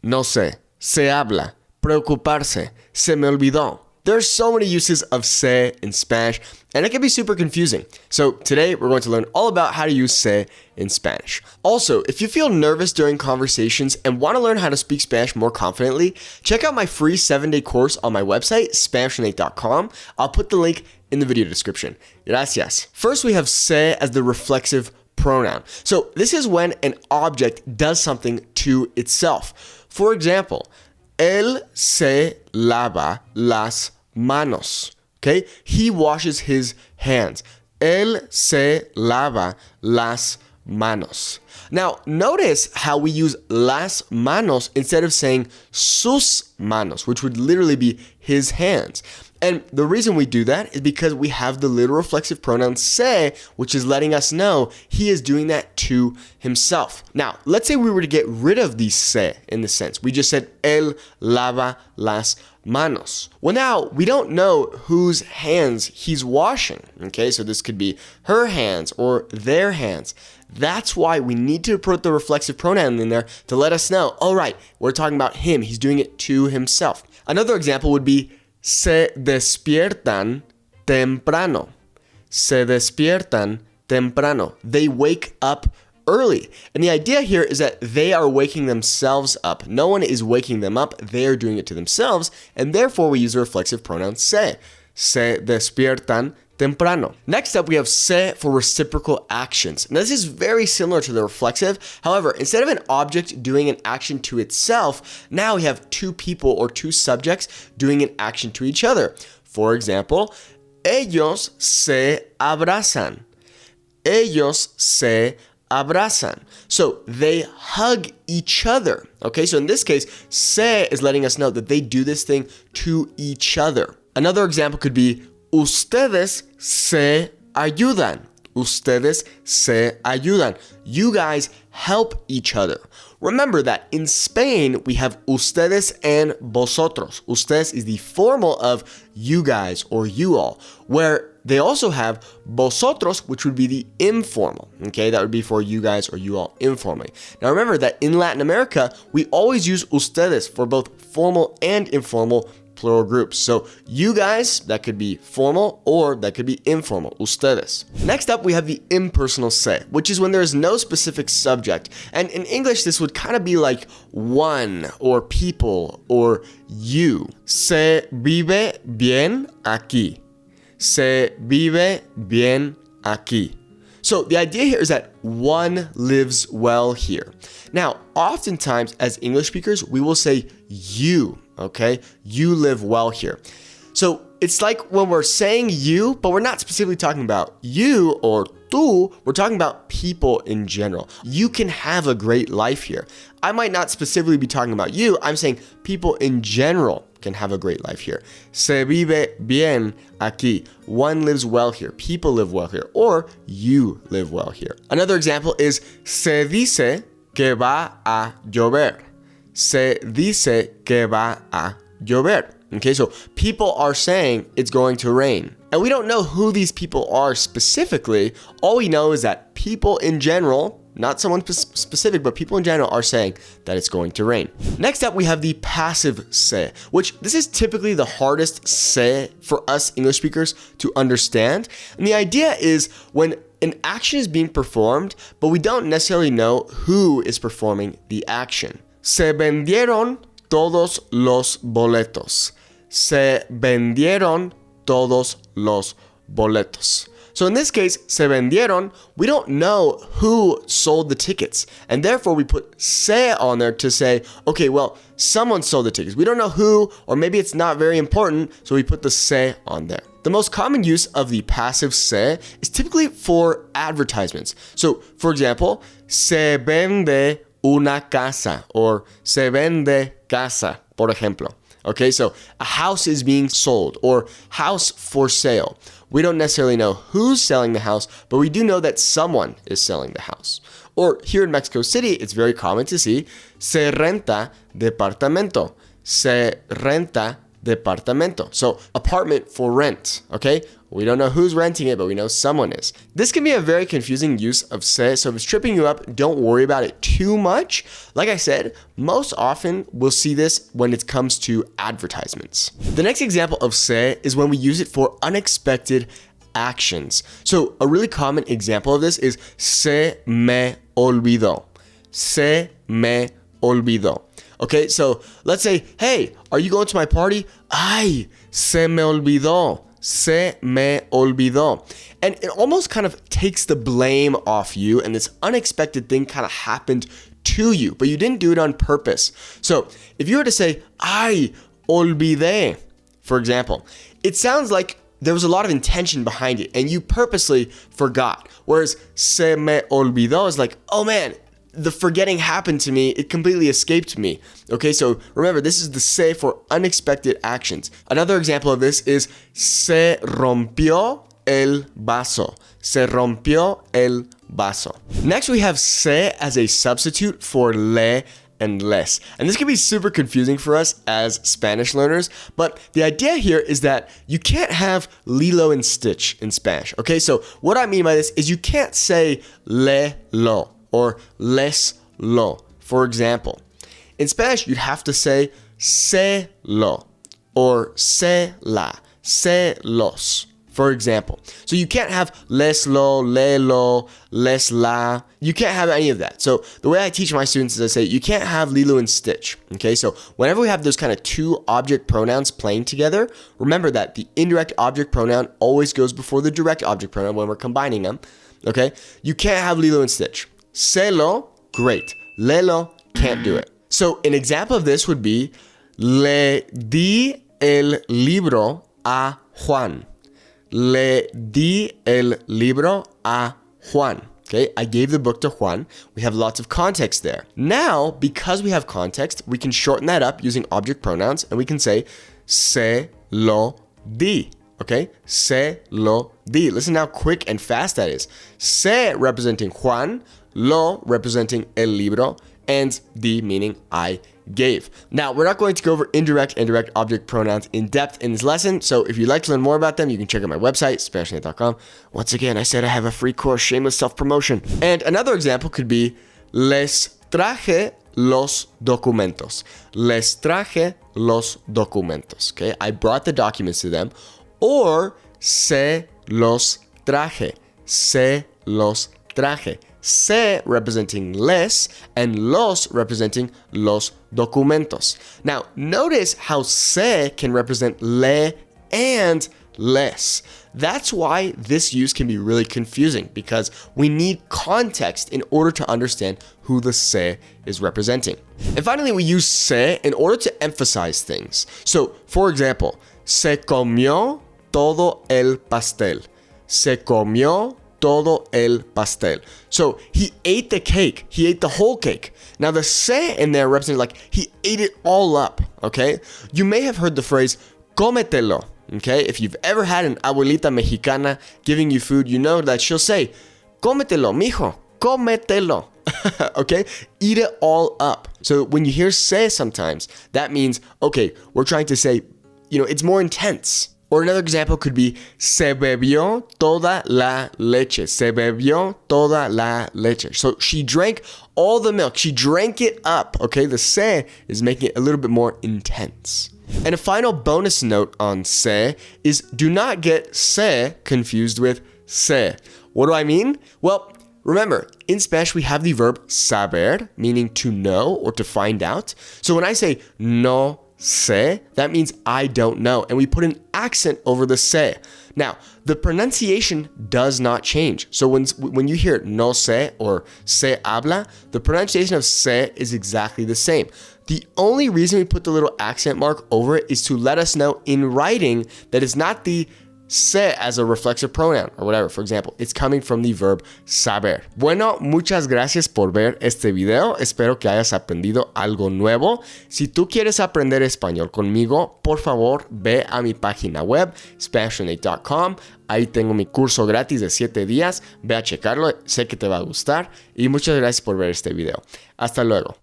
no sé, se habla, preocuparse, se me olvidó. There are so many uses of se in Spanish, and it can be super confusing. So today we're going to learn all about how to use se in Spanish. Also, if you feel nervous during conversations and want to learn how to speak Spanish more confidently, check out my free 7-day course on my website, SpanishNate.com. I'll put the link in the video description. Gracias. First, we have se as the reflexive pronoun. So this is when an object does something to itself. For example, él se lava las manos. Okay? He washes his hands. Él se lava las manos. Now, notice how we use las manos instead of saying sus manos, which would literally be his hands. And the reason we do that is because we have the little reflexive pronoun se, which is letting us know he is doing that to himself. Now, let's say we were to get rid of the se in this sense. We just said, él lava las manos. Well, now we don't know whose hands he's washing. Okay, so this could be her hands or their hands. That's why we need to put the reflexive pronoun in there to let us know, all right, we're talking about him. He's doing it to himself. Another example would be, se despiertan temprano. Se despiertan temprano. They wake up early. And the idea here is that they are waking themselves up. No one is waking them up. They are doing it to themselves. And therefore, we use the reflexive pronoun se. Se despiertan temprano. Next up, we have se for reciprocal actions. Now, this is very similar to the reflexive. However, instead of an object doing an action to itself, now we have two people or two subjects doing an action to each other. For example, ellos se abrazan. Ellos se abrazan. So they hug each other. Okay, so in this case, se is letting us know that they do this thing to each other. Another example could be, ustedes se ayudan. Ustedes se ayudan. You guys help each other. Remember that in Spain, we have ustedes and vosotros. Ustedes is the formal of you guys or you all, where they also have vosotros, which would be the informal. Okay, that would be for you guys or you all informally. Now remember that in Latin America, we always use ustedes for both formal and informal plural groups. So you guys, that could be formal or that could be informal, ustedes. Next up, we have the impersonal se, which is when there is no specific subject. And in English, this would kind of be like one or people or you. Se vive bien aquí. Se vive bien aquí. So the idea here is that one lives well here. Now, oftentimes as English speakers, we will say you, okay? You live well here. So it's like when we're saying you, but we're not specifically talking about you or tú, we're talking about people in general. You can have a great life here. I might not specifically be talking about you, I'm saying people in general can have a great life here. Se vive bien aquí. One lives well here. People live well here. Or you live well here. Another example is se dice que va a llover. Se dice que va a llover. Okay, so people are saying it's going to rain. And we don't know who these people are specifically. All we know is that people in general, not someone specific, but people in general are saying that it's going to rain. Next up, we have the passive se, which this is typically the hardest se for us English speakers to understand. And the idea is when an action is being performed, but we don't necessarily know who is performing the action. Se vendieron todos los boletos. Se vendieron todos los boletos. So in this case, se vendieron, we don't know who sold the tickets. And therefore we put se on there to say, okay, well, someone sold the tickets. We don't know who, or maybe it's not very important, so we put the se on there. The most common use of the passive se is typically for advertisements. So for example, se vende una casa, or se vende casa, por ejemplo. Okay, so a house is being sold, or house for sale. We don't necessarily know who's selling the house, but we do know that someone is selling the house. Or here in Mexico City, it's very common to see se renta departamento. Se renta departamento. So apartment for rent, okay? We don't know who's renting it, but we know someone is. This can be a very confusing use of se, so if it's tripping you up, don't worry about it too much. Like I said, most often we'll see this when it comes to advertisements. The next example of se is when we use it for unexpected actions. So a really common example of this is se me olvidó. Se me olvidó. Okay, so let's say, hey, are you going to my party? Ay, se me olvidó. Se me olvidó. And it almost kind of takes the blame off you, and this unexpected thing kind of happened to you, but you didn't do it on purpose. So if you were to say, ay, olvidé, for example, it sounds like there was a lot of intention behind it, and you purposely forgot. Whereas se me olvidó is like, oh man, the forgetting happened to me. It completely escaped me. Okay, so remember, this is the se for unexpected actions. Another example of this is se rompió el vaso. Se rompió el vaso. Next, we have se as a substitute for le and les. And this can be super confusing for us as Spanish learners, but the idea here is that you can't have Lilo and Stitch in Spanish. Okay, so what I mean by this is you can't say le lo or les lo. For example, in Spanish, you'd have to say se lo or se la, se los. For example, so you can't have les lo, le lo, les la. You can't have any of that. So the way I teach my students is I say you can't have Lilo and Stitch. Okay, so whenever we have those kind of two object pronouns playing together, remember that the indirect object pronoun always goes before the direct object pronoun when we're combining them. Okay, you can't have Lilo and Stitch. Se lo, great. Le lo, can't do it. So an example of this would be le di el libro a Juan. Le di el libro a Juan. Okay, I gave the book to Juan. We have lots of context there. Now, because we have context, we can shorten that up using object pronouns, and we can say se lo di. Okay, se lo di. Listen how quick and fast that is. Se representing Juan, lo representing el libro, and di meaning I gave. Now, we're not going to go over indirect and direct object pronouns in depth in this lesson, so if you'd like to learn more about them, you can check out my website, SpanishNet.com. Once again, I said I have a free course, shameless self-promotion. And another example could be, les traje los documentos. Les traje los documentos. Okay, I brought the documents to them. Or, se los traje. Se los traje. Se representing les and los representing los documentos. Now, notice how se can represent le and les. That's why this use can be really confusing, because we need context in order to understand who the se is representing. And finally, we use se in order to emphasize things. So, for example, se comió todo el pastel. Se comió todo el pastel. So he ate the cake. He ate the whole cake. Now the se in there represents like he ate it all up. Okay. You may have heard the phrase cómetelo. Okay. If you've ever had an abuelita mexicana giving you food, you know that she'll say cómetelo, mijo, cómetelo. Okay. Eat it all up. So when you hear se sometimes, that means, okay, we're trying to say, it's more intense. Or another example could be, se bebió toda la leche. Se bebió toda la leche. So she drank all the milk. She drank it up. Okay, the se is making it a little bit more intense. And a final bonus note on se is do not get se confused with sé. What do I mean? Well, remember, in Spanish we have the verb saber, meaning to know or to find out. So when I say no sé, that means I don't know, and we put an accent over the sé. Now, the pronunciation does not change. So when you hear no sé or se habla, the pronunciation of sé is exactly the same. The only reason we put the little accent mark over it is to let us know in writing that it's not the se as a reflexive pronoun or whatever. For example, it's coming from the verb saber. Bueno, muchas gracias por ver este video. Espero que hayas aprendido algo nuevo. Si tú quieres aprender español conmigo, por favor, ve a mi página web, SpanishNet.com. Ahí tengo mi curso gratis de 7 días. Ve a checarlo, sé que te va a gustar. Y muchas gracias por ver este video. Hasta luego.